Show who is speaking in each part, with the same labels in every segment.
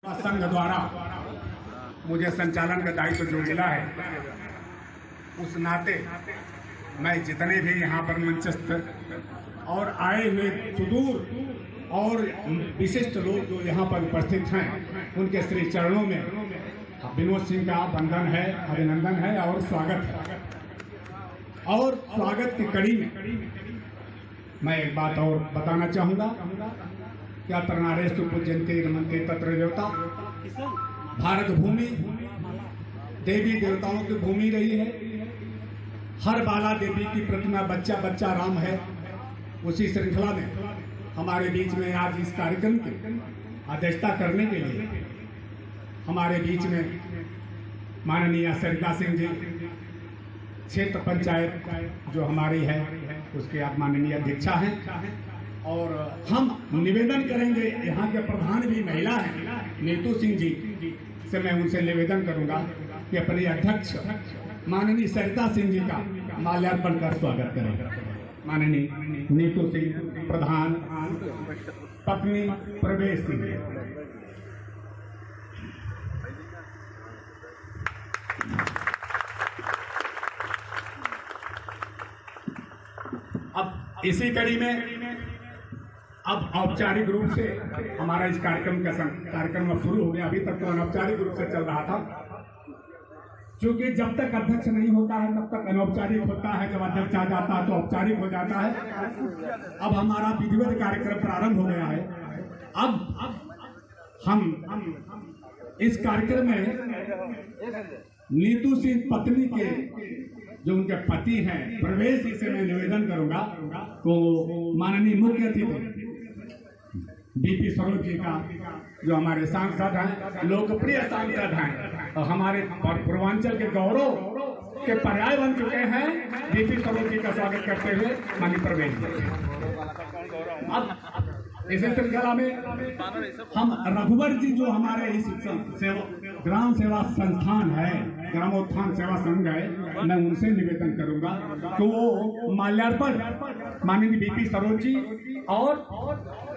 Speaker 1: संघ द्वारा मुझे संचालन का दायित्व जो मिला है, उस नाते मैं जितने भी यहाँ पर मंचस्थ और आए हुए सुदूर और विशिष्ट लोग जो यहाँ पर उपस्थित हैं, उनके श्री चरणों में विनोद सिंह का वंदन है, अभिनंदन है और स्वागत है। और स्वागत की कड़ी में मैं एक बात और बताना चाहूँगा कि अत्र नारेस्तु पूज्यन्ते नमन्ते तत्र देवता। भारत भूमि देवी देवताओं की भूमि रही है। हर बाला देवी की प्रतिमा बच्चा बच्चा राम है। उसी श्रृंखला में हमारे बीच में आज इस कार्यक्रम की अध्यक्षता करने के लिए हमारे बीच में माननीय सरिता सिंह जी, क्षेत्र पंचायत जो हमारी है उसके आप माननीय अध्यक्षा हैं। और हम निवेदन करेंगे, यहाँ के प्रधान भी महिला हैं नीतू सिंह जी से मैं उनसे निवेदन करूंगा कि अपने अध्यक्ष माननीय सरिता सिंह जी का माल्यार्पण कर स्वागत करें। माननीय नीतू सिंह प्रधान, पत्नी प्रवेश सिंह। अब इसी कड़ी में अब औपचारिक रूप से हमारा इस कार्यक्रम अब शुरू हो गया। अभी तक तो अनौपचारिक रूप से चल रहा था, क्योंकि जब तक अध्यक्ष नहीं होता है तब तक अनौपचारिक होता है। जब अध्यक्ष आ जाता है तो औपचारिक हो जाता है। अब हमारा विधिवत कार्यक्रम प्रारंभ हो गया है। अब हम इस कार्यक्रम में नीतू सिंह पत्नी के जो उनके पति हैं प्रवेश जी से मैं निवेदन करूंगा तो माननीय मुख्य अतिथि बीपी सरोज जी का, जो हमारे सांसद हैं, लोकप्रिय सांसद हैं और हमारे पूर्वांचल के गौरव के पर्याय बन चुके हैं, बीपी सरोज जी का स्वागत करते हुए माननीय प्रवेश जी। अब इसी श्रृंखला में हम रघुवर जी, जो हमारे इस ग्राम सेवा संस्थान है, ग्रामोत्थान सेवा संघ है, मैं उनसे निवेदन करूंगा तो वो माल्यार्पण माननीय बीपी सरोज जी और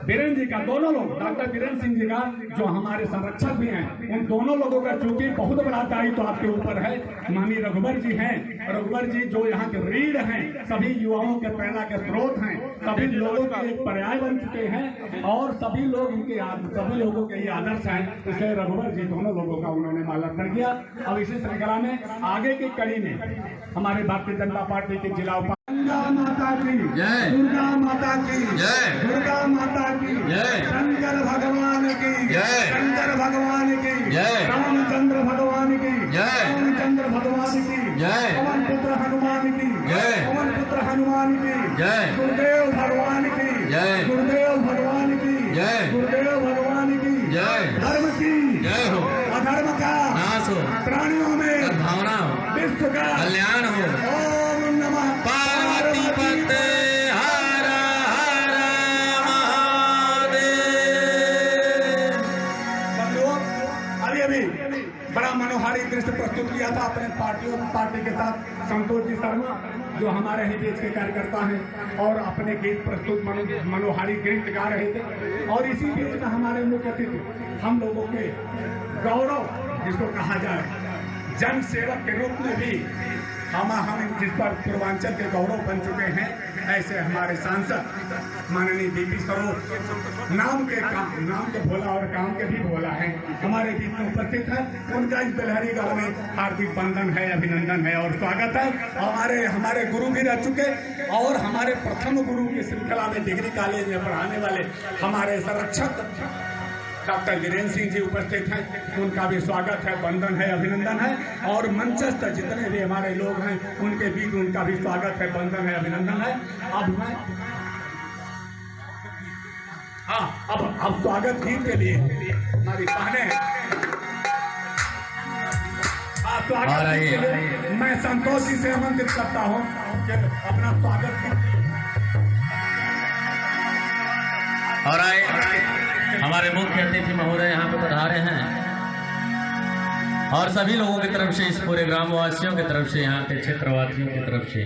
Speaker 1: बीरेन जी का, दोनों लोग, डॉक्टर बीरेन सिंह जी का जो हमारे संरक्षक भी हैं, उन दोनों लोगों का चूंकि बहुत बड़ा दायित्व तो आपके ऊपर है। माननीय रघुवर जी हैं, रघुवर जी जो यहाँ के रीढ़ हैं, सभी युवाओं के प्रेरणा के स्रोत हैं, सभी लोगों के एक पर्याय बन चुके हैं और सभी लोगों के ये आदर्श हैं। इसलिए रघुवर जी दोनों लोगों का उन्होंने माल्यार्पण किया। अब इसी श्रृंखला में आगे की कड़ी में हमारे भारतीय जनता पार्टी के जिला दुर्गा माता की जय, दुर्गा माता की जय, दुर्गा माता की जय, शंकर भगवान की जय, शंकर भगवान की जय, रामचंद्र भगवान की जय, रामचंद्र भगवान की जय, पवन पुत्र हनुमान की जय, पवन पुत्र हनुमान की जय, गुरुदेव भगवान की जय, गुरुदेव भगवान की जय, गुरुदेव भगवान की जय, धर्म की जय हो, अधर्म का नाश हो, प्राणियों में भावना हो, विश्व का कल्याण हो। ओम नमः पार्वती पते हर हर महादेव। अभी बड़ा मनोहारी दृश्य प्रस्तुत किया था अपने पार्टी के साथ संतोष जी शर्मा, जो हमारे ही देश के कार्यकर्ता हैं और अपने गीत प्रस्तुत मनोहारी गीत गा रहे थे। और इसी बीच में हमारे मुख्य अतिथि हम लोगों के गौरव, जिसको कहा जाए जन सेवक के रूप में भी हम जिस पर पूर्वांचल के गौरव बन चुके हैं, ऐसे हमारे सांसद माननीय बीपी सरोज नाम के भोला और काम के भी भोला है, हमारे बीच में उपस्थित है। उनका इस बेलहरी गांव में हार्दिक वंदन है, अभिनंदन है और स्वागत है। हमारे गुरु भी रह चुके और हमारे प्रथम गुरु की श्रृंखला में डिग्री कॉलेज में पढ़ाने वाले हमारे संरक्षक डॉक्टर बीरेन सिंह जी उपस्थित हैं, उनका भी स्वागत है, वंदन है, अभिनंदन है। और मंचस्थ जितने भी हमारे लोग हैं उनके बीच उनका भी स्वागत है, वंदन है, अभिनंदन है। अब मैं अब स्वागत गीत के लिए हमारी बहनें स्वागत गीत के लिए मैं संतोष जी से आमंत्रित करता हूँ कि अपना स्वागत
Speaker 2: और हमारे मुख्य अतिथि महोदय यहाँ पे पधारे हैं और सभी लोगों की तरफ से, इस पूरे ग्रामवासियों की तरफ से, यहाँ के क्षेत्रवासियों की तरफ से,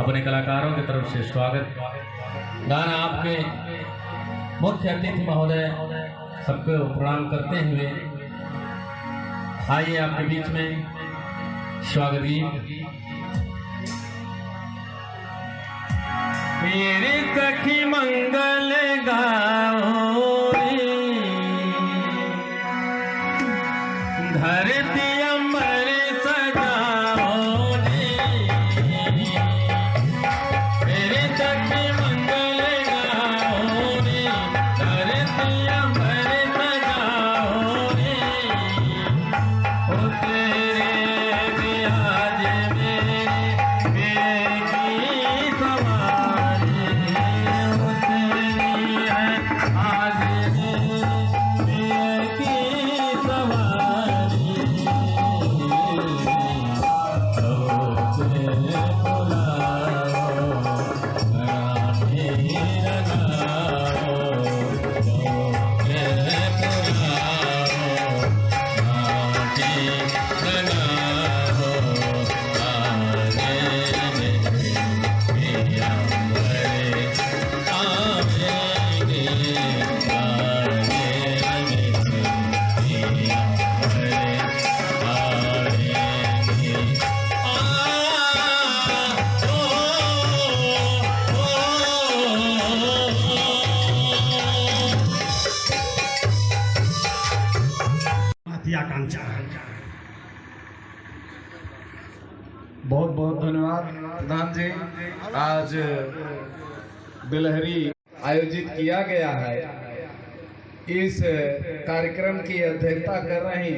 Speaker 2: अपने कलाकारों की तरफ से स्वागत। गाना आपके मुख्य अतिथि महोदय सबको प्रणाम करते हुए आइए आपके बीच में स्वागत गीत। मेरे सखी मंगल गाओ धरती अमर सजाओ मेरे सखी मंगल गाओ धरती अमर सजाओ ओ तेरे ब्याज मेरे की सवारी ओ तेरी है आज मेरे की सवारी
Speaker 3: आकांक्षा। बहुत बहुत धन्यवाद प्रधान जी। आज बिलहरी आयोजित किया गया है। इस कार्यक्रम की अध्यक्षता कर रहे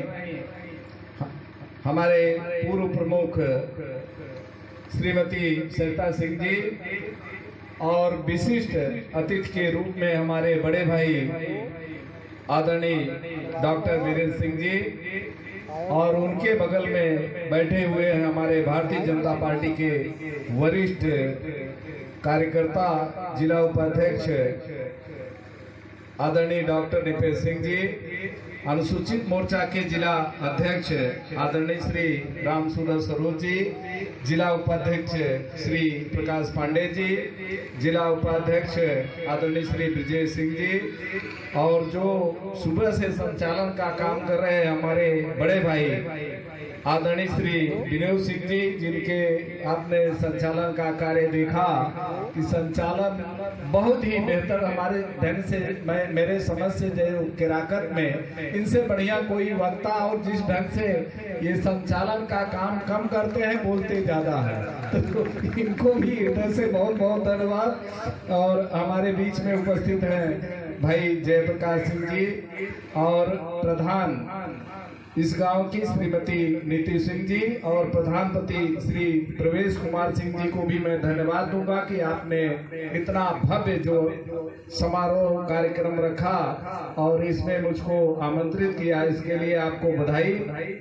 Speaker 3: हमारे पूर्व प्रमुख श्रीमती सरिता सिंह जी और विशिष्ट अतिथि के रूप में हमारे बड़े भाई आदरणीय डॉक्टर वीरेंद्र सिंह जी और उनके बगल में बैठे हुए हैं हमारे भारतीय जनता पार्टी के वरिष्ठ कार्यकर्ता जिला उपाध्यक्ष आदरणीय डॉक्टर निपेश सिंह जी, अनुसूचित मोर्चा के जिला अध्यक्ष आदरणीय श्री रामसूदर स्वरूप जी, जिला उपाध्यक्ष श्री प्रकाश पांडे जी, जिला उपाध्यक्ष आदरणीय श्री विजय सिंह जी और जो सुबह से संचालन का काम कर रहे हैं हमारे बड़े भाई आदरणीय श्री विनोद सिंह जी, जिनके आपने संचालन का कार्य देखा कि संचालन बहुत ही बेहतर हमारे ढंग से मेरे समझ से जो किराकत में इनसे बढ़िया कोई वक्ता और जिस ढंग से ये संचालन का काम कम करते हैं बोलते ज्यादा है तो इनको भी हृदय से बहुत बहुत धन्यवाद। और हमारे बीच में उपस्थित हैं भाई जयप्रकाश सिंह जी और प्रधान इस गांव की श्रीमती नीति सिंह जी और प्रधानपति श्री प्रवेश कुमार सिंह जी को भी मैं धन्यवाद दूंगा कि आपने इतना भव्य जो समारोह कार्यक्रम रखा और इसमें मुझको आमंत्रित किया, इसके लिए आपको बधाई।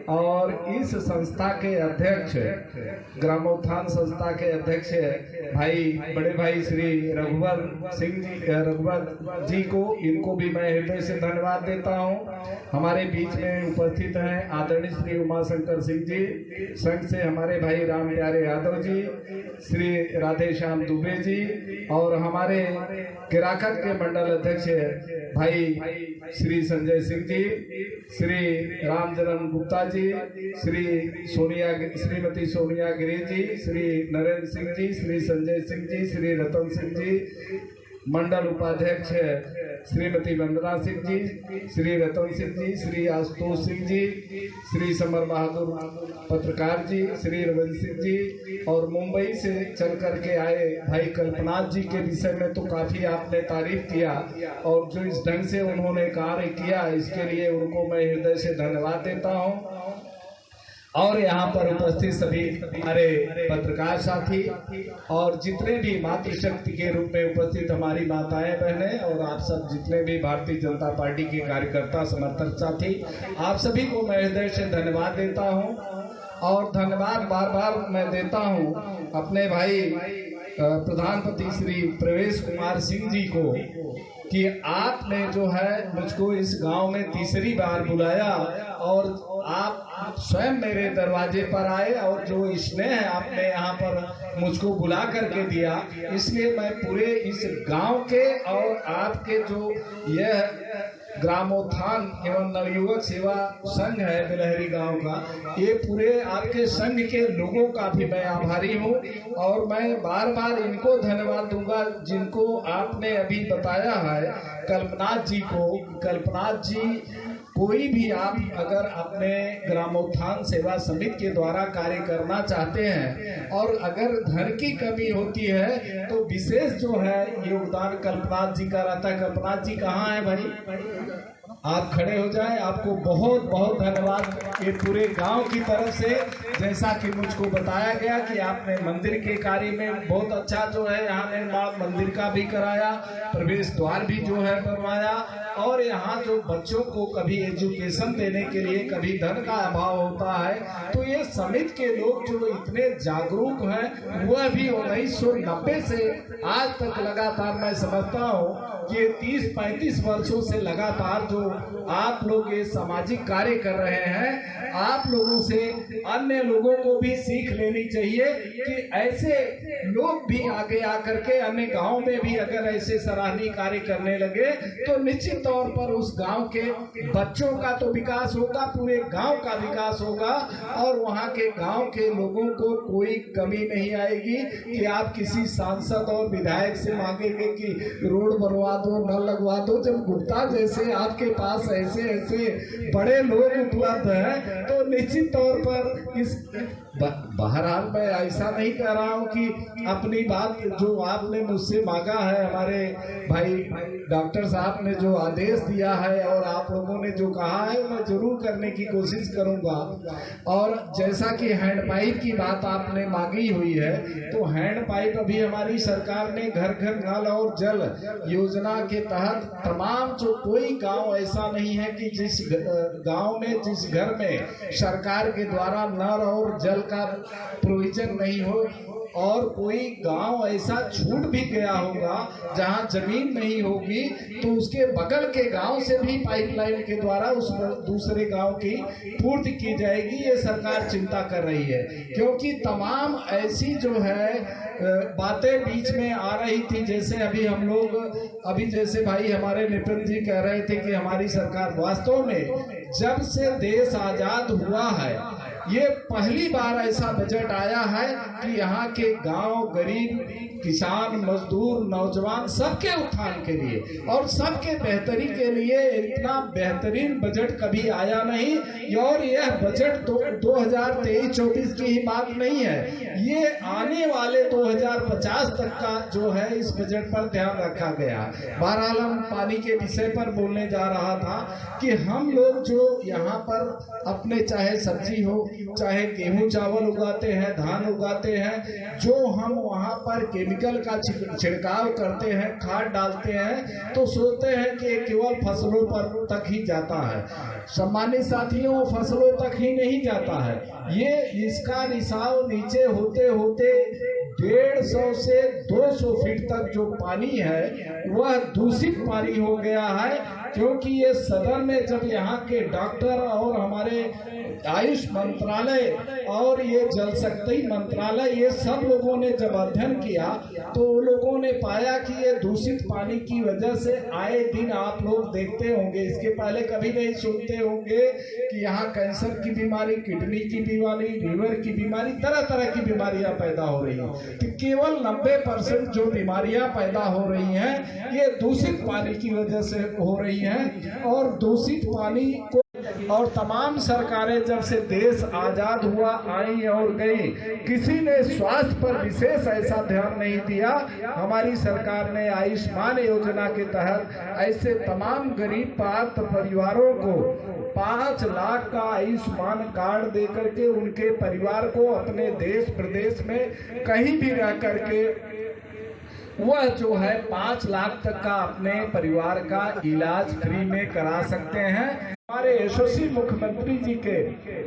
Speaker 3: और इस संस्था के अध्यक्ष ग्रामोत्थान संस्था के अध्यक्ष भाई बड़े भाई श्री रघुवर जी को, इनको भी मैं हृदय से धन्यवाद देता हूँ। हमारे बीच में उपस्थित हैं आदरणीय श्री उमाशंकर सिंह जी, संघ से हमारे भाई राम प्यारे यादव जी, श्री राधे श्याम दुबे जी और हमारे किराकत के मंडल अध्यक्ष भाई श्री संजय सिंह जी, श्री रामजनन गुप्ता जी, श्रीमती सोनिया गिरी जी, श्री नरेंद्र सिंह जी, श्री संजय सिंह जी, श्री रतन सिंह जी, मंडल उपाध्यक्ष श्रीमती वंदना सिंह जी, श्री रतन सिंह जी, श्री आशुतोष सिंह जी, श्री समर बहादुर पत्रकार जी, श्री रविंद्र सिंह जी और मुंबई से चल करके आए भाई कल्पनाथ जी के विषय में तो काफी आपने तारीफ किया और जो इस ढंग से उन्होंने कार्य किया इसके लिए उनको मैं हृदय से धन्यवाद देता हूँ। और यहाँ पर उपस्थित सभी हमारे पत्रकार साथी और जितने भी मातृशक्ति के रूप में उपस्थित हमारी माताएं बहनें और आप सब जितने भी भारतीय जनता पार्टी के कार्यकर्ता समर्थक साथी, आप सभी को मैं हृदय से धन्यवाद देता हूँ। और धन्यवाद बार बार मैं देता हूँ अपने भाई प्रधानपति श्री प्रवेश कुमार सिंह जी को कि आपने जो है मुझको इस गांव में तीसरी बार बुलाया और आप स्वयं मेरे दरवाजे पर आए और जो स्नेह आपने यहाँ पर मुझको बुला करके दिया, इसलिए मैं पूरे इस गांव के और आपके जो यह ग्रामोत्थान एवं नवयुवक सेवा संघ है बिलहरी गांव का, ये पूरे आपके संघ के लोगों का भी मैं आभारी हूँ। और मैं बार बार इनको धन्यवाद दूंगा जिनको आपने अभी बताया है, कल्पनाथ जी को। कल्पनाथ जी, कोई भी आप अगर अपने ग्रामोत्थान सेवा समिति के द्वारा कार्य करना चाहते हैं और अगर धन की कमी होती है तो विशेष जो है योगदान कल्पनाथ जी का रहता है। कल्पनाथ जी कहाँ है भाई? आप खड़े हो जाएं। आपको बहुत बहुत धन्यवाद ये पूरे गांव की तरफ से। जैसा कि मुझको बताया गया कि आपने मंदिर के कार्य में बहुत अच्छा जो है यहाँ निर्माण मंदिर का भी कराया, प्रवेश द्वार भी जो है बनवाया, और यहाँ जो बच्चों को कभी एजुकेशन देने के लिए कभी धन का अभाव होता है तो ये समिति के लोग जो इतने जागरूक हैं, वह भी 1990 से आज तक लगातार मैं समझता हूँ कि 30-35 वर्षों से लगातार जो आप लोग ये सामाजिक कार्य कर रहे हैं, आप लोगों से अन्य लोगों को भी सीख लेनी चाहिए कि ऐसे लोग भी आगे आकर के अन्य गांव में भी अगर ऐसे सराहनीय कार्य करने लगे तो निश्चित तौर पर उस गांव के बच्चों का तो विकास होगा, पूरे गांव का विकास होगा, और वहां के गांव के लोगों को कोई कमी नहीं आएगी कि आप किसी सांसद और विधायक से मांगेंगे कि रोड बनवा दो, नल लगवा दो। जब गुप्ता जैसे आपके पास ऐसे ऐसे बड़े लोग उपलब्ध हैं तो निश्चित तौर पर इस बहरहाल मैं ऐसा नहीं कह रहा हूँ कि अपनी बात जो आपने मुझसे मांगा है, हमारे भाई डॉक्टर साहब ने जो आदेश दिया है और आप लोगों ने जो कहा है, मैं जरूर करने की कोशिश करूँगा। और जैसा कि हैंड पाइप की बात आपने मांगी हुई है, तो हैंड पाइप अभी हमारी सरकार ने घर घर नल और जल योजना के तहत तमाम जो कोई गांव ऐसा नहीं है कि जिस गांव में जिस घर में सरकार के द्वारा नल और जल का प्रोविजन नहीं हो, और कोई गांव ऐसा छूट भी गया होगा जहां जमीन नहीं होगी तो उसके बगल के गांव से भी पाइपलाइन के द्वारा उस दूसरे गांव की पूर्ति की जाएगी। ये सरकार चिंता कर रही है, क्योंकि तमाम ऐसी जो है बातें बीच में आ रही थी। जैसे अभी हम लोग अभी जैसे भाई हमारे नितिन जी कह रहे थे कि हमारी सरकार, वास्तव में जब से देश आजाद हुआ है ये पहली बार ऐसा बजट आया है कि यहाँ के गांव, गरीब, किसान, मजदूर, नौजवान सबके उत्थान के लिए और सबके बेहतरी के लिए इतना बेहतरीन बजट कभी आया नहीं। और यह बजट तो 2023-24 की ही बात नहीं है, ये आने वाले 2050 तक का जो है इस बजट पर ध्यान रखा गया। बहरहाल हम पानी के विषय पर बोलने जा रहा था कि हम लोग जो यहाँ पर अपने चाहे सब्जी हो, चाहे गेहूं चावल उगाते हैं, धान उगाते हैं, जो हम वहाँ पर केमिकल का छिड़काव करते हैं, खाद डालते हैं, तो सोचते हैं कि केवल फसलों पर तक ही जाता है। सम्मानित साथियों, फसलों तक ही नहीं जाता है, ये इसका रिसाव नीचे होते होते 150 से 200 फीट तक जो पानी है वह दूषित पानी हो गया है। क्योंकि ये सदन में जब यहाँ के डॉक्टर और हमारे आयुष मंत्रालय और ये जल शक्ति मंत्रालय, ये सब लोगों ने जब अध्ययन किया तो उन लोगों ने पाया कि ये दूषित पानी की वजह से आए दिन आप लोग देखते होंगे, इसके पहले कभी नहीं सुनते होंगे कि यहाँ कैंसर की बीमारी, किडनी की बीमारी, लीवर की बीमारी, तरह तरह की बीमारियां पैदा हो रही हैं। कि केवल 90% जो बीमारियां पैदा हो रही हैं ये दूषित पानी की वजह से हो रही हैं। और दूषित पानी को और तमाम सरकारें जब से देश आजाद हुआ आई और गई, किसी ने स्वास्थ्य पर विशेष ऐसा ध्यान नहीं दिया। हमारी सरकार ने आयुष्मान योजना के तहत ऐसे तमाम गरीब पात्र परिवारों को 5 लाख का आयुष्मान कार्ड दे करके उनके परिवार को अपने देश प्रदेश में कहीं भी रह करके वह जो है 5 लाख तक का अपने परिवार का इलाज फ्री में करा सकते हैं। हमारे यशस्वी मुख्यमंत्री जी के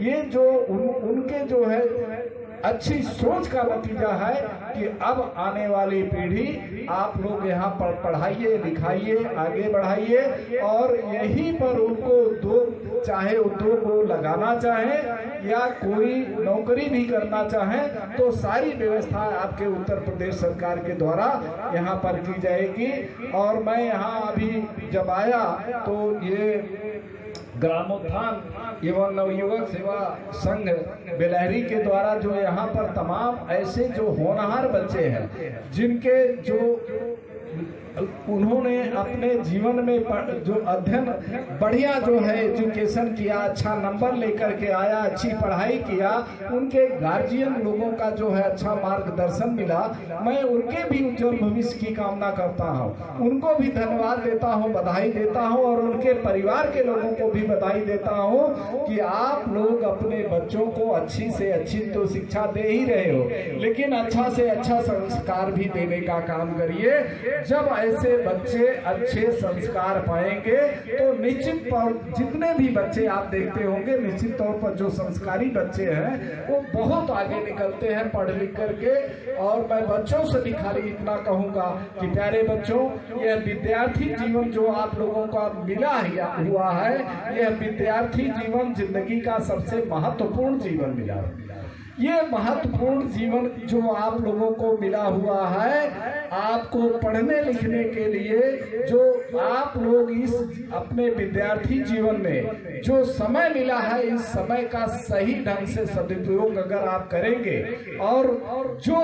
Speaker 3: ये जो उनके जो है अच्छी सोच का नतीजा है कि अब आने वाली पीढ़ी आप लोग यहाँ पर पढ़ाइए, लिखाइए, आगे बढ़ाइए और यहीं पर उनको चाहे उद्योग को लगाना चाहे या कोई नौकरी भी करना चाहे तो सारी व्यवस्था आपके उत्तर प्रदेश सरकार के द्वारा यहाँ पर की जाएगी। और मैं यहाँ अभी जब आया तो ये ग्रामोत्थान एवं नवयुवक सेवा संघ बेलहरी के द्वारा जो यहाँ पर तमाम ऐसे जो होनहार बच्चे हैं जिनके जो उन्होंने अपने जीवन में जो अध्ययन बढ़िया जो है एजुकेशन किया, अच्छा नंबर लेकर के आया, अच्छी पढ़ाई किया, उनके गार्जियन लोगों का जो है अच्छा मार्गदर्शन मिला, मैं उनके भी उज्जवल भविष्य की कामना करता हूं। उनको भी धन्यवाद देता हूं, बधाई देता हूं और उनके परिवार के लोगों को भी बधाई देता हूं कि आप लोग अपने बच्चों को अच्छी से अच्छी तो शिक्षा दे ही रहे हो, लेकिन अच्छा से अच्छा संस्कार भी देने का काम करिए। जब ऐसे बच्चे अच्छे संस्कार पाएंगे तो निश्चित तौर जितने भी बच्चे आप देखते होंगे निश्चित तौर पर जो संस्कारी बच्चे हैं वो बहुत आगे निकलते हैं पढ़ लिख करके। और मैं बच्चों से भी खाली इतना कहूंगा कि प्यारे बच्चों, यह विद्यार्थी जीवन जो आप लोगों का मिला हुआ है, यह विद्यार्थी जीवन जिंदगी का सबसे महत्वपूर्ण जीवन मिला है। ये महत्वपूर्ण जीवन जो आप लोगों को मिला हुआ है, आपको पढ़ने लिखने के लिए जो आप लोग इस अपने विद्यार्थी जीवन में जो समय मिला है, इस समय का सही ढंग से सदुपयोग अगर आप करेंगे और जो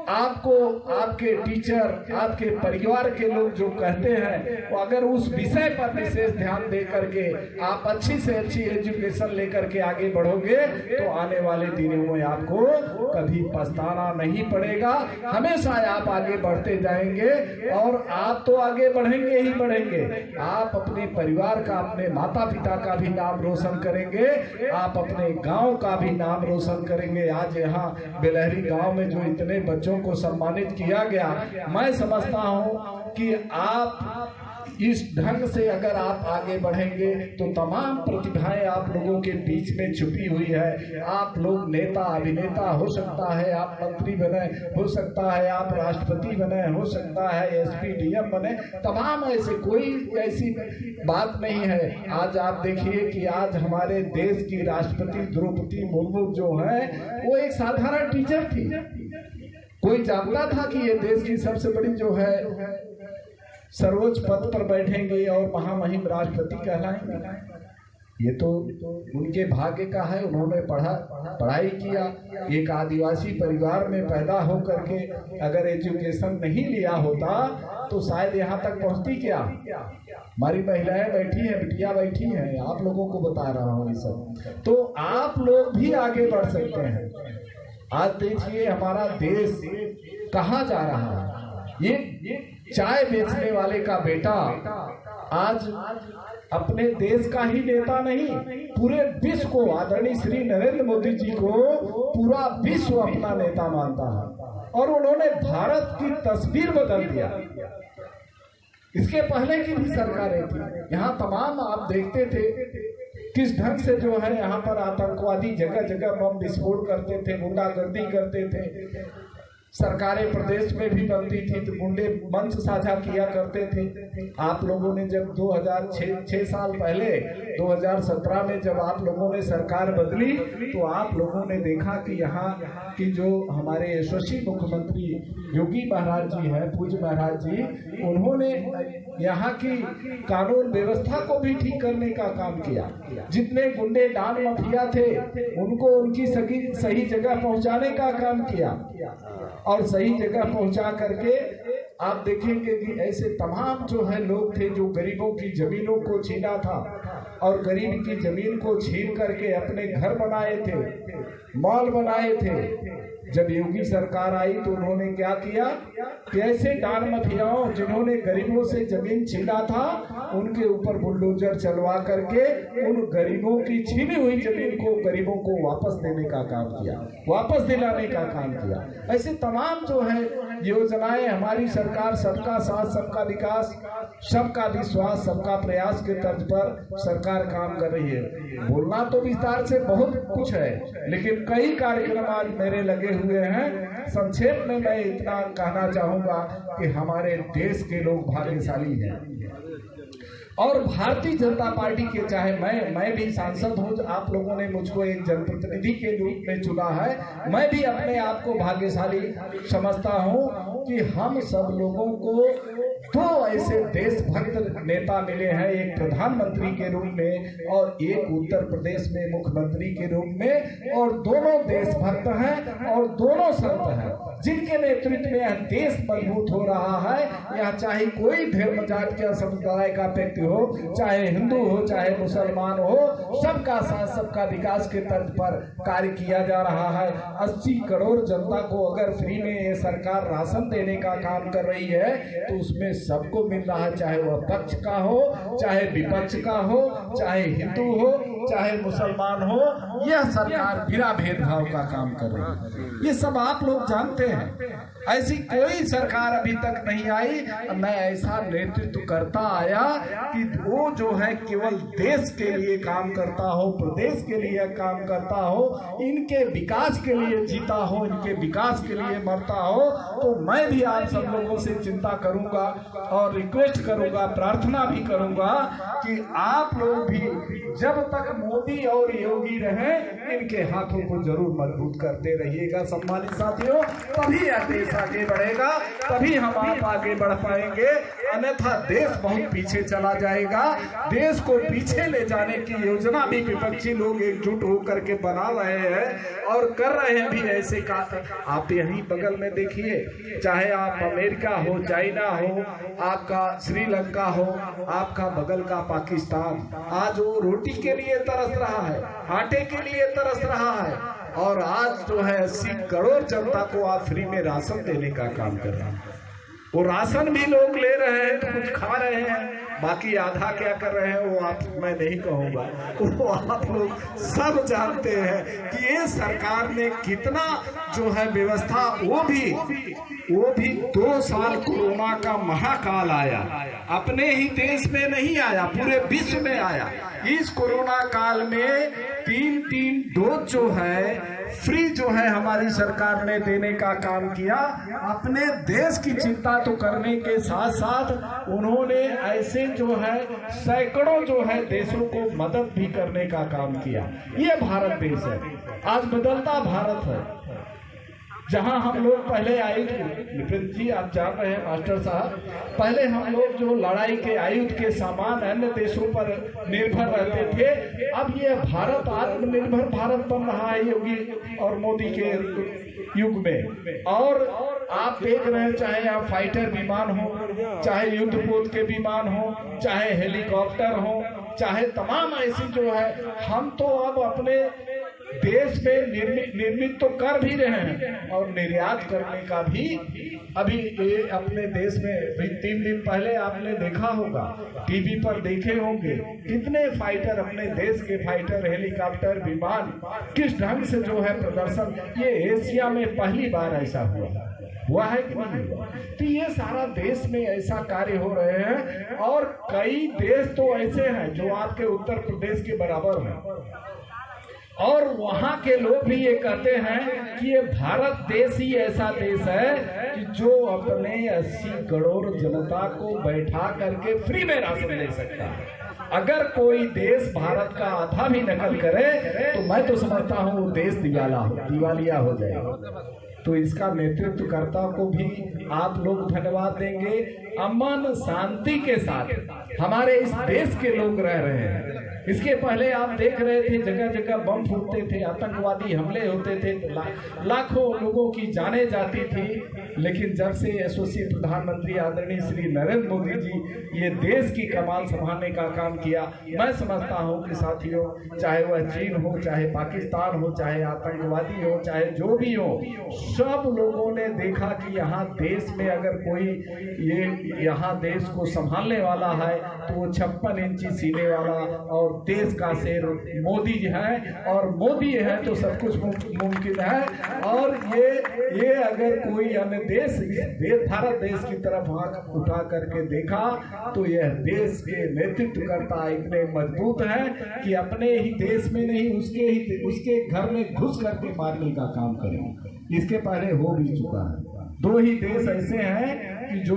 Speaker 3: आपको आपके टीचर, आपके परिवार के लोग जो कहते हैं वो अगर उस विषय पर विशेष ध्यान दे करके आप अच्छी से अच्छी एजुकेशन लेकर के आगे बढ़ोगे तो आने वाले दिनों में आपको कभी पछताना नहीं पड़ेगा। हमेशा आप आगे बढ़ते जाएंगे और आप तो आगे बढ़ेंगे ही बढ़ेंगे, आप अपने परिवार का, अपने माता पिता का भी नाम रोशन करेंगे, आप अपने गांव का भी नाम रोशन करेंगे। आज यहाँ बेलहरी गांव में जो इतने बच्चों को सम्मानित किया गया, मैं समझता हूं कि आप इस ढंग से अगर आप आगे बढ़ेंगे तो तमाम प्रतिभाएं आप लोगों के बीच में छुपी हुई है। आप लोग नेता, अभिनेता हो सकता है, आप मंत्री बने हो सकता है, आप राष्ट्रपति बने हो सकता है, एसपी डीएम बने, तमाम ऐसे कोई ऐसी बात नहीं है। आज आप देखिए कि आज हमारे देश की राष्ट्रपति द्रौपदी मुर्मू जो है वो एक साधारण टीचर थी। कोई जानता था कि ये देश की सबसे बड़ी जो है सर्वोच्च पद पर बैठेंगे और महामहिम राष्ट्रपति कहलाएंगे? ये तो उनके भाग्य का है। उन्होंने पढ़ाई किया, एक आदिवासी परिवार में पैदा होकर के अगर एजुकेशन नहीं लिया होता तो शायद यहाँ तक पहुँचती क्या? हमारी महिलाएं बैठी हैं, बिटिया बैठी हैं, आप लोगों को बता रहा हूँ ये सब। तो आप लोग भी आगे बढ़ सकते हैं। आज देखिए हमारा देश कहाँ जा रहा है। ये चाय बेचने वाले का बेटा आज अपने देश का ही नेता नहीं, पूरे विश्व को, आदरणीय श्री नरेंद्र मोदी जी को पूरा विश्व अपना नेता मानता है और उन्होंने भारत की तस्वीर बदल दिया। इसके पहले की भी सरकारें थी, यहाँ तमाम आप देखते थे किस ढंग से जो है यहाँ पर आतंकवादी जगह जगह बम विस्फोट करते थे, गुंडागर्दी करते थे। सरकारें प्रदेश में भी बनती थी तो गुंडे मंच साझा किया करते थे। आप लोगों ने जब 2006 साल पहले 2017 में जब आप लोगों ने सरकार बदली तो आप लोगों ने देखा कि यहाँ की जो हमारे यशस्वी मुख्यमंत्री योगी महाराज जी हैं, पूज्य महाराज जी, उन्होंने यहाँ की कानून व्यवस्था को भी ठीक करने का काम किया। जितने गुंडे डान माफिया थे उनको उनकी सही जगह पहुँचाने का काम किया और सही जगह पहुंचा करके आप देखेंगे कि ऐसे तमाम जो है लोग थे जो गरीबों की जमीनों को छीना था और गरीब की जमीन को छीन करके अपने घर बनाए थे, मॉल बनाए थे। जब योगी सरकार आई तो उन्होंने क्या किया कि ऐसे डान माफियाओं जिन्होंने गरीबों से जमीन छीना था उनके ऊपर बुलडोजर चलवा करके उन गरीबों की छीनी हुई जमीन को गरीबों को वापस देने का काम किया, वापस दिलाने का काम किया। ऐसे तमाम जो है योजनाएं हमारी सरकार सबका साथ सबका विकास सबका विश्वास, सबका प्रयास के तर्ज पर सरकार काम कर रही है। बोलना तो विस्तार से बहुत कुछ है, लेकिन कई कार्यक्रम आज मेरे लगे हुए हैं। संक्षेप में मैं इतना कहना चाहूँगा कि हमारे देश के लोग भाग्यशाली हैं और भारतीय जनता पार्टी के, चाहे मैं भी सांसद हूँ, आप लोगों ने मुझको एक जनप्रतिनिधि के रूप में चुना है, मैं भी अपने आप को भाग्यशाली समझता हूँ कि हम सब लोगों को दो ऐसे देशभक्त नेता मिले हैं, एक प्रधानमंत्री के रूप में और एक उत्तर प्रदेश में मुख्यमंत्री के रूप में, और दोनों देशभक्त हैं और दोनों संत हैं जिनके नेतृत्व में यह देश मजबूत हो रहा है। यहाँ चाहे कोई धर्म जाति या समुदाय का व्यक्ति हो, चाहे हिंदू हो चाहे मुसलमान हो, सबका साथ सबका विकास के तर्ज पर कार्य किया जा रहा है। 80 करोड़ जनता को अगर फ्री में ये सरकार राशन देने का काम कर रही है तो उसमें सबको मिल रहा है, चाहे वह पक्ष का हो चाहे विपक्ष का हो, चाहे हिंदू हो चाहे मुसलमान हो, यह सरकार बिना भेदभाव का काम कर रही है। ये सब आप लोग जानते हैं। ऐसी कोई सरकार अभी तक नहीं आई, मैं ऐसा नेतृत्व करता आया कि वो जो है केवल देश के लिए काम करता हो, प्रदेश के लिए काम करता हो, इनके विकास के लिए जीता हो, इनके विकास के लिए मरता हो। तो मैं भी आप सब लोगों से चिंता करूंगा और रिक्वेस्ट करूंगा, प्रार्थना भी करूंगा कि आप लोग भी जब तक मोदी और योगी रहे इनके हाथों को जरूर मजबूत करते रहिएगा। सम्मानित साथियों, तभी यह देश आगे बढ़ेगा, तभी हम आप आगे बढ़ पाएंगे, अन्यथा देश बहुत पीछे चला जाएगा। देश को पीछे ले जाने की योजना भी विपक्षी लोग एकजुट होकर के बना रहे हैं और कर रहे हैं भी ऐसे काम। आप यहीं बगल में देखिए, चाहे आप अमेरिका हो, चाइना हो, आपका श्रीलंका हो, आपका बगल का पाकिस्तान, आज वो रोटी के लिए तरस रहा है, आटे के लिए तरस रहा है, और आज जो है 80 करोड़ जनता को आप फ्री में राशन देने का काम कर रहे हैं। वो राशन भी लोग ले रहे हैं तो कुछ खा रहे हैं, बाकी आधा क्या कर रहे हैं वो आप, मैं नहीं कहूँगा, वो आप लोग सब जानते हैं कि ये सरकार ने कितना जो है व्यवस्था, वो भी 2 साल कोरोना का महाकाल आया, अपने ही देश में नहीं आया, पूरे विश्व में आया। इस कोरोना काल में 3 डोज जो है फ्री जो है हमारी सरकार ने देने का काम किया। अपने देश की चिंता तो करने के साथ साथ उन्होंने ऐसे जो है सैकड़ों जो है देशों को मदद भी करने का काम किया। ये भारत देश है, आज बदलता भारत है। जहां हम लोग पहले आए थे, नितिन जी आप जान रहे हैं मास्टर साहब, पहले हम लोग जो लड़ाई के आयुध के सामान अन्य देशों पर निर्भर रहते थे, अब ये भारत आत्मनिर्भर भारत बन रहा है योगी और मोदी के युग में। और आप देख रहे हैं, चाहे आप फाइटर विमान हो, चाहे युद्धपोत के विमान हो, चाहे हेलीकॉप्टर हो, चाहे तमाम ऐसी जो है, हम तो अब अपने देश में निर्मित तो कर भी रहे हैं और निर्यात करने का भी अभी अपने देश में 3 दिन पहले आपने देखा होगा, टीवी पर देखे होंगे, कितने फाइटर, अपने देश के फाइटर, हेलीकॉप्टर, विमान किस ढंग से जो है प्रदर्शन, ये एशिया में पहली बार ऐसा हुआ है कि नहीं हुआ। तो ये सारा देश में ऐसा कार्य हो रहे हैं और कई देश तो ऐसे हैं जो आपके उत्तर प्रदेश के बराबर हैं, और वहां के लोग भी ये कहते हैं कि ये भारत देश ही ऐसा देश है कि जो अपने 80 करोड़ जनता को बैठा करके फ्री में राशन दे सकता है। अगर कोई देश भारत का आधा भी नकल करे तो मैं तो समझता हूँ वो देश दिवालिया हो जाएगा। तो इसका नेतृत्वकर्ता को भी आप लोग धन्यवाद देंगे। अमन शांति के साथ हमारे इस देश के लोग रह रहे हैं। इसके पहले आप देख रहे थे जगह जगह बम फूटते थे, आतंकवादी हमले होते थे, लाखों लोगों की जानें जाती थी। लेकिन जब से यशस्वी प्रधानमंत्री आदरणीय श्री नरेंद्र मोदी जी ये देश की कमान संभालने का काम किया, मैं समझता हूं कि साथियों, चाहे वह चीन हो, चाहे पाकिस्तान हो, चाहे आतंकवादी हो, चाहे जो भी हो, सब लोगों ने देखा कि यहाँ देश में अगर कोई ये यहाँ देश को संभालने वाला है तो वो 56 इंची सीने वाला और देश का शेर मोदी जी है, और मोदी है तो सब कुछ मुमकिन है। और ये अगर कोई अन्य देश भारत देश की तरफ आंख उठा करके देखा तो यह देश के नेतृत्वकर्ता इतने मजबूत हैं कि अपने ही देश में नहीं उसके घर में घुस करके मारने का काम करें। इसके पहले हो भी चुका है। 2 ही देश ऐसे हैं कि जो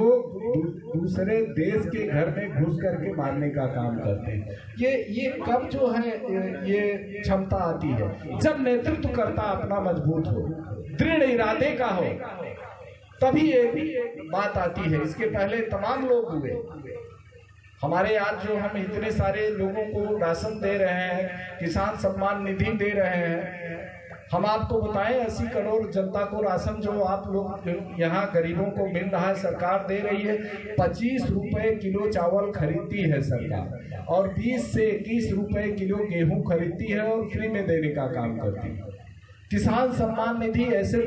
Speaker 3: दूसरे देश के घर में घुस करके मारने का काम करते हैं। ये कब जो है ये क्षमता आती है, जब नेतृत्वकर्ता अपना मजबूत हो, दृढ़ इरादे का हो, तभी एक बात आती है। इसके पहले तमाम लोग हुए हमारे आज जो हम इतने सारे लोगों को राशन दे रहे हैं, किसान सम्मान निधि दे रहे हैं। हम आपको बताएं 80 करोड़ जनता को राशन जो आप लोग यहाँ गरीबों को मिल रहा है, सरकार दे रही है। 25 रुपए किलो चावल खरीदती है सरकार, और 20 से 21 रुपए किलो गेहूं खरीदती है और फ्री में देने का काम करती है। किसान सम्मान निधि ऐसे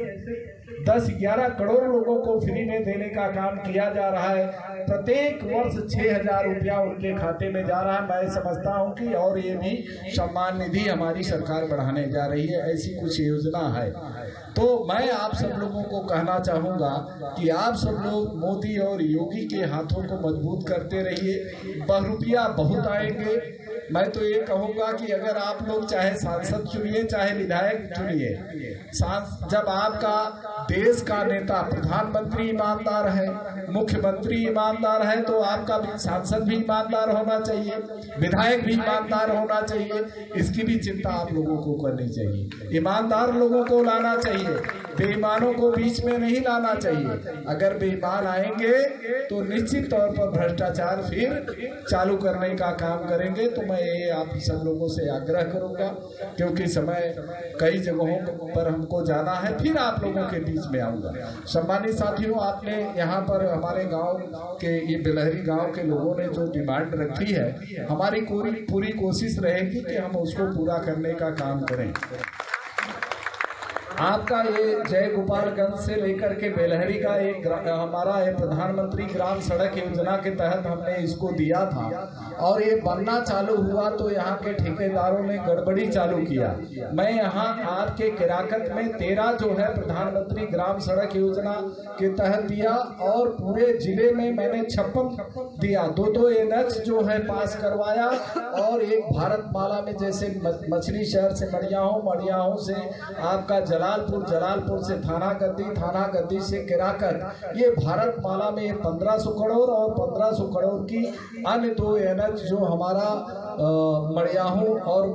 Speaker 3: 10-11 करोड़ लोगों को फ्री में देने का काम किया जा रहा है। प्रत्येक वर्ष 6,000 रुपया उनके खाते में जा रहा है। मैं समझता हूं कि और ये भी सम्मान निधि हमारी सरकार बढ़ाने जा रही है, ऐसी कुछ योजना है। तो मैं आप सब लोगों को कहना चाहूँगा कि आप सब लोग मोदी और योगी के हाथों को मजबूत करते रहिए। बहुरुपया बहुत आएंगे। मैं तो ये कहूँगा कि अगर आप लोग चाहे सांसद चुनिए चाहे विधायक चुनिए, जब आपका देश का नेता प्रधानमंत्री ईमानदार है, मुख्यमंत्री ईमानदार है, तो आपका सांसद भी ईमानदार होना चाहिए, विधायक भी ईमानदार होना चाहिए। इसकी भी चिंता आप लोगों को करनी चाहिए। ईमानदार लोगों को लाना चाहिए, बेईमानों को बीच में नहीं लाना चाहिए। अगर बेईमान आएंगे तो निश्चित तौर पर भ्रष्टाचार फिर चालू करने का काम करेंगे। तो मैं ये आप सब लोगों से आग्रह करूंगा, क्योंकि समय कई जगहों पर हमको जाना है, फिर आप लोगों के बीच में आऊंगा। सम्मानित साथियों, आपने यहाँ पर हमारे गांव के ये बेलहरी गांव के लोगों ने जो डिमांड रखी है, हमारी पूरी कोशिश रहेगी कि हम उसको पूरा करने का काम करें। आपका ये जय गोपालगंज से लेकर के बेलहरी का एक हमारा ये प्रधानमंत्री ग्राम सड़क योजना के तहत हमने इसको दिया था, और ये बनना चालू हुआ तो यहाँ के ठेकेदारों ने गड़बड़ी चालू किया। मैं यहाँ आपके किराकत में 13 जो है प्रधानमंत्री ग्राम सड़क योजना के तहत दिया, और पूरे जिले में मैंने 56 दिया। 2 NH जो है पास करवाया, और एक भारत माला में जैसे मछली शहर से मड़ियाहों से आपका जलालपुर से थाना गद्दी से किराकत, ये भारत माला में 1500 करोड़ और 1500 करोड़ की अन्य 2 NH जो हमारा मड़ियाहू और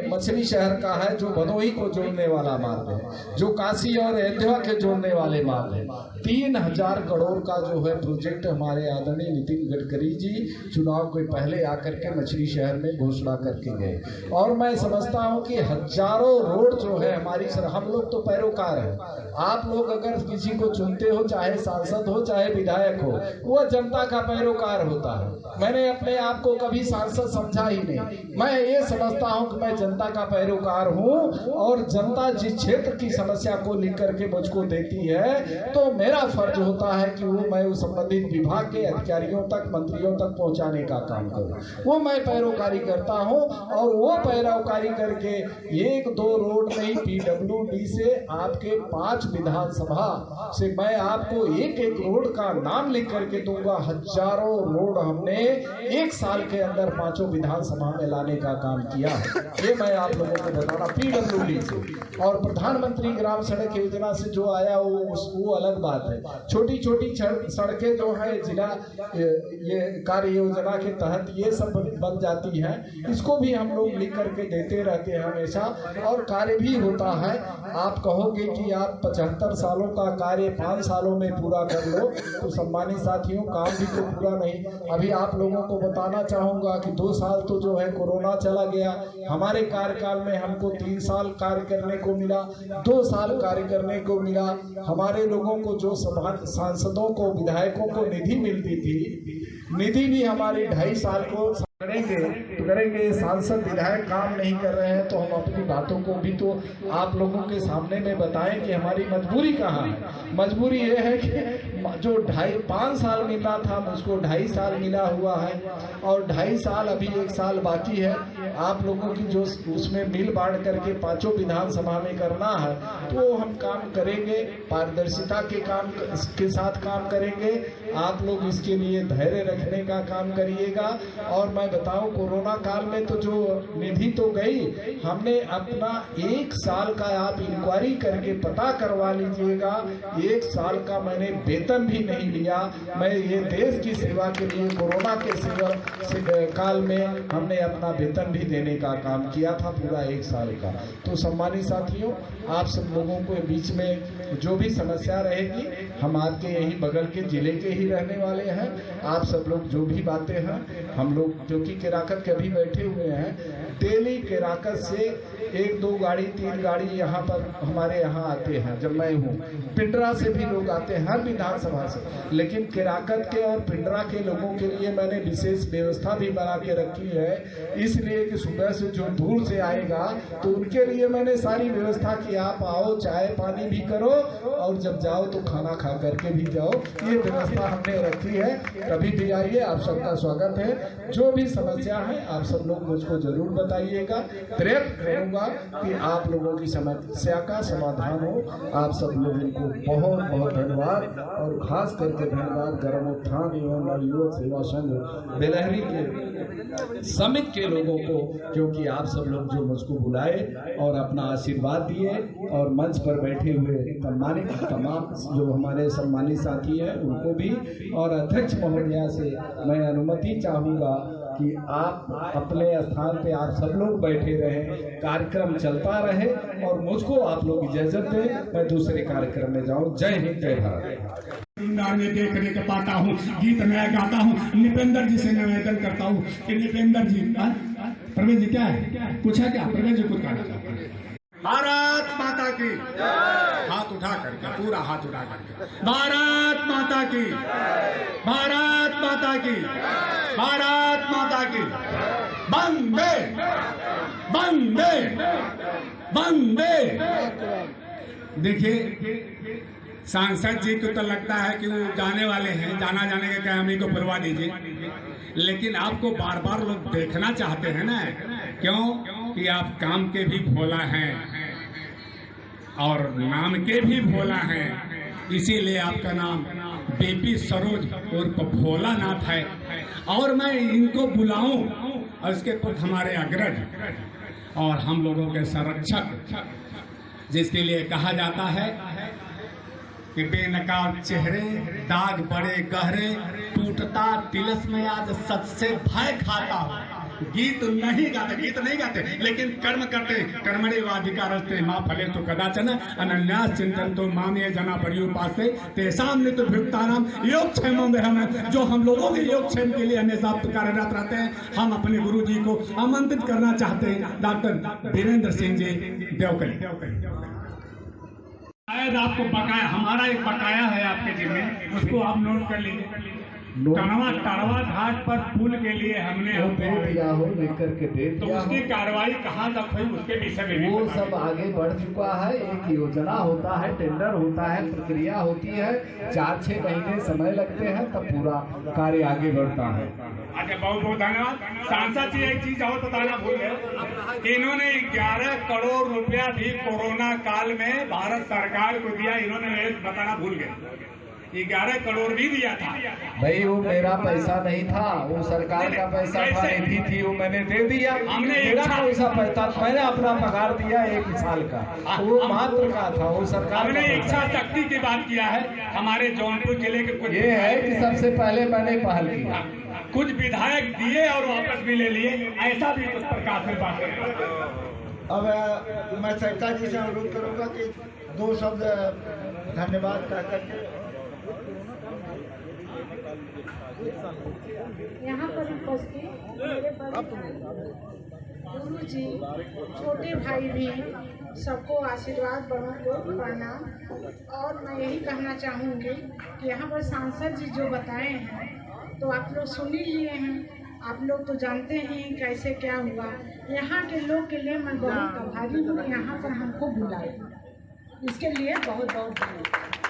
Speaker 3: मछली शहर का है, जो भदोही को जोड़ने वाला मार्ग है, जो काशी और अयोध्या के जोड़ने वाले मार्ग है। 3000 करोड़ का जो है प्रोजेक्ट हमारे आदरणीय नितिन गडकरी जी चुनाव के पहले आकर के मछली शहर में घोषणा करके गए। और मैं समझता हूं कि हजारों रोड जो है हमारी हम लोग तो पैरोकार हैं। आप लोग अगर किसी को चुनते हो, चाहे सांसद हो चाहे विधायक हो, वो जनता का पैरोकार होता है। मैंने अपने आप को कभी सांसद समझा ही नहीं। मैं ये समझता हूं कि मैं जनता का पैरोकार हूं, और जनता जिस क्षेत्र की समस्या को लेकर के मुझको देती है तो मेरा फर्ज होता है कि वो मैं उस संबंधित विभाग के अधिकारियों तक, मंत्रियों तक पहुंचाने का काम करूं। वो मैं पैरोकारी करता हूं, और वो पैरोकारी करके 1-2 रोड नहीं, PWD से आपके 5 विधानसभा से मैं आपको एक रोड का नाम लिख करके दूंगा। हजारों रोड हमने 1 साल के अंदर 5 विधानसभा में लाने का काम किया। ये मैं आप लोगों को बताना, PWD से। और प्रधानमंत्री ग्राम सड़क योजना से जो आया वो अलग बात है। छोटी सड़कें जो है जिला ये कार्य योजना के तहत ये सब बन जाती हैं, इसको भी हम लोग लिख करके देते रहते हैं हमेशा, और कार्य भी होता है। आप कहोगे कि आप 75 सालों का कार्य 5 सालों में पूरा कर लो, तो सम्मानित साथियों काम भी तो पूरा नहीं। अभी आप लोगों को बताना चाहूँगा कि 2 साल तो जो है कोरोना चला गया। हमारे कार्यकाल में हमको 3 साल कार्य करने को मिला, 2 साल कार्य करने को मिला। हमारे लोगों को जो सांसदों को, विधायकों को निधि मिलती थी, निधि भी हमारी 2.5 साल को करेंगे। सांसद विधायक काम नहीं कर रहे हैं तो हम अपनी बातों को भी तो आप लोगों के सामने में बताएं कि हमारी मजबूरी कहाँ है। मजबूरी ये है कि जो 5 साल मिला था मुझको 2.5 साल मिला हुआ है और 2.5 साल अभी 1 साल बाकी है। आप लोगों की जो उसमें मिल बांट करके 5 विधानसभा में करना है तो हम काम करेंगे, पारदर्शिता के साथ काम करेंगे। आप लोग इसके लिए धैर्य रखने का काम करिएगा। और मैं बताऊं कोरोना काल में तो जो निधि तो गई, हमने अपना 1 साल का आप इंक्वायरी करके पता करवा लीजिएगा, 1 साल का मैंने वेतन भी नहीं लिया। मैं ये देश की सेवा के लिए कोरोना के काल में हमने अपना वेतन भी देने का काम किया था पूरा 1 साल का। तो सम्मानित साथियों, आप सब लोगों को बीच में जो भी समस्या रहेगी, हम आपके यही बगल के जिले के ही रहने वाले हैं। आप सब लोग जो भी बातें हैं, हम लोग जो कि केराकत के अभी बैठे हुए हैं, डेली केराकत से 1-2 गाड़ी 3 गाड़ी यहाँ पर हमारे यहाँ आते हैं। जब मैं हूँ पिंडरा से भी लोग आते हैं हर विधानसभा से, लेकिन केराकत के और पिंडरा के लोगों के लिए मैंने विशेष व्यवस्था भी बना के रखी है, इसलिए कि सुबह से जो दूर से आएगा तो उनके लिए मैंने सारी व्यवस्था की। आप आओ, चाय पानी भी करो और जब जाओ तो खाना खा करके भी जाओ, ये व्यवस्था हमने रखी है। कभी भी आइए, आप सबका स्वागत है। जो भी समस्या है आप सब लोग मुझको जरूर बताइएगा, प्रयत्न करूंगा कि आप लोगों की समस्या का समाधान हो। आप सब लोगों को बहुत बहुत धन्यवाद और खास करके धन्यवाद गर्मोत्थान एवं नवयुवक सेवा संघ बेलहरी के समिति के लोगों को, क्योंकि आप सब लोग जो मुझको बुलाए और अपना आशीर्वाद दिए और मंच पर बैठे हुए सम्मानित तमाम जो हमारे सम्मानित साथी हैं उनको भी, और अध्यक्ष महोदया से मैं अनुमति चाहूँगा कि आप अपने स्थान पे आप सब लोग बैठे रहें, कार्यक्रम चलता रहे और मुझको आप लोग इजाजत दें, मैं दूसरे कार्यक्रम में जाऊं। जय हिंद, जय भारत।
Speaker 1: में देखने के पाता हूँ, गीत मैं गाता हूँ। निपेंद्र जी से निवेदन करता हूँ कि निपेंद्र जी, प्रवेश जी क्या है, कुछ है क्या? प्रवेश जी कुछ कहना चाहते हैं। भारत माता की हाथ उठा करके, पूरा हाथ उठा करके, भारत माता की, भारत माता की, भारत माता की, वंदे वंदे वंदे। देखिए सांसद जी को तो लगता है कि वो जाने वाले हैं, जाना जाने के क्या, हमें को बुलवा दीजिए, लेकिन आपको बार बार लोग देखना चाहते हैं ना। क्यों कि आप काम के भी भोला हैं और नाम के भी भोला हैं, इसीलिए आपका नाम बेपी सरोज उर्फ भोलानाथ है। और मैं इनको बुलाऊं और इसके कुछ हमारे अग्रज और हम लोगों के संरक्षक, जिसके लिए कहा जाता है कि बेनकाब चेहरे, दाग बड़े गहरे, टूटता तिलस में आज सच से भय खाता हूँ। गीत नहीं गाते लेकिन कर्म करते, कर्मणे वाधिकारस्ते माँ फले तो कदाचन अनन्यास चिंतन्तो मामे जना पर्युपास्ते तेषां नित्यभुक्तानां योगक्षेमं वहम्। जो हम लोगों के योगक्षेम के लिए हमेशा कार्यरत रहते हैं, हम अपने गुरु जी को आमंत्रित करना चाहते हैं, डॉक्टर वीरेंद्र सिंह जी देवकली। शायद आपको बकाया, हमारा एक बकाया है आपके जिम्मे, उसको आप नोट कर लीजिए। टाड़वा घाट पर पुल के लिए हमने
Speaker 3: दे दिया हो, लिख करके दे
Speaker 1: तो
Speaker 3: दिया
Speaker 1: उसकी कार्रवाई कहाँ तक हुई उसके विषय में
Speaker 3: वो सब आगे बढ़ चुका है। एक योजना होता है, टेंडर होता है, प्रक्रिया होती है, 4-6 महीने समय लगते हैं, तब पूरा कार्य आगे बढ़ता है।
Speaker 1: अच्छा, बहुत बहुत धन्यवाद। सांसद जी एक चीज और बताना भूल गए, इन्होंने 11 करोड़ रुपया भी कोरोना काल में भारत सरकार को दिया, इन्होंने बताना भूल गए, 11 करोड़ भी दिया था।
Speaker 3: भाई वो मेरा पैसा नहीं था, वो सरकार का पैसा था, निधि थी, वो मैंने दे दिया।
Speaker 1: हमने
Speaker 3: मेरा पैसा मैंने अपना पगार दिया 1 साल का, वो मात्र का था, वो सरकार।
Speaker 1: हमने इच्छा शक्ति की बात किया है। हमारे जौनपुर जिले के कुछ
Speaker 3: ये है कि सबसे पहले मैंने पहल किया,
Speaker 1: कुछ विधायक दिए और वापस भी ले लिए, ऐसा भी कुछ प्रकार से बात है।
Speaker 4: अब मैं सरकार जी से अनुरोध करूंगा कि 2 शब्द धन्यवाद कह करके
Speaker 5: यहाँ पर उपस्थित मेरे गुरु जी, छोटे भाई भी, सबको आशीर्वाद बड़ों को प्रणाम। और मैं यही कहना चाहूँगी कि यहाँ पर सांसद जी जो बताए हैं तो आप लोग सुन ही लिए हैं। आप लोग तो जानते हैं कैसे क्या हुआ। यहाँ के लोग के लिए मैं बहुत आभारी हूँ, यहाँ पर हमको बुलाया, इसके लिए बहुत बहुत धन्यवाद।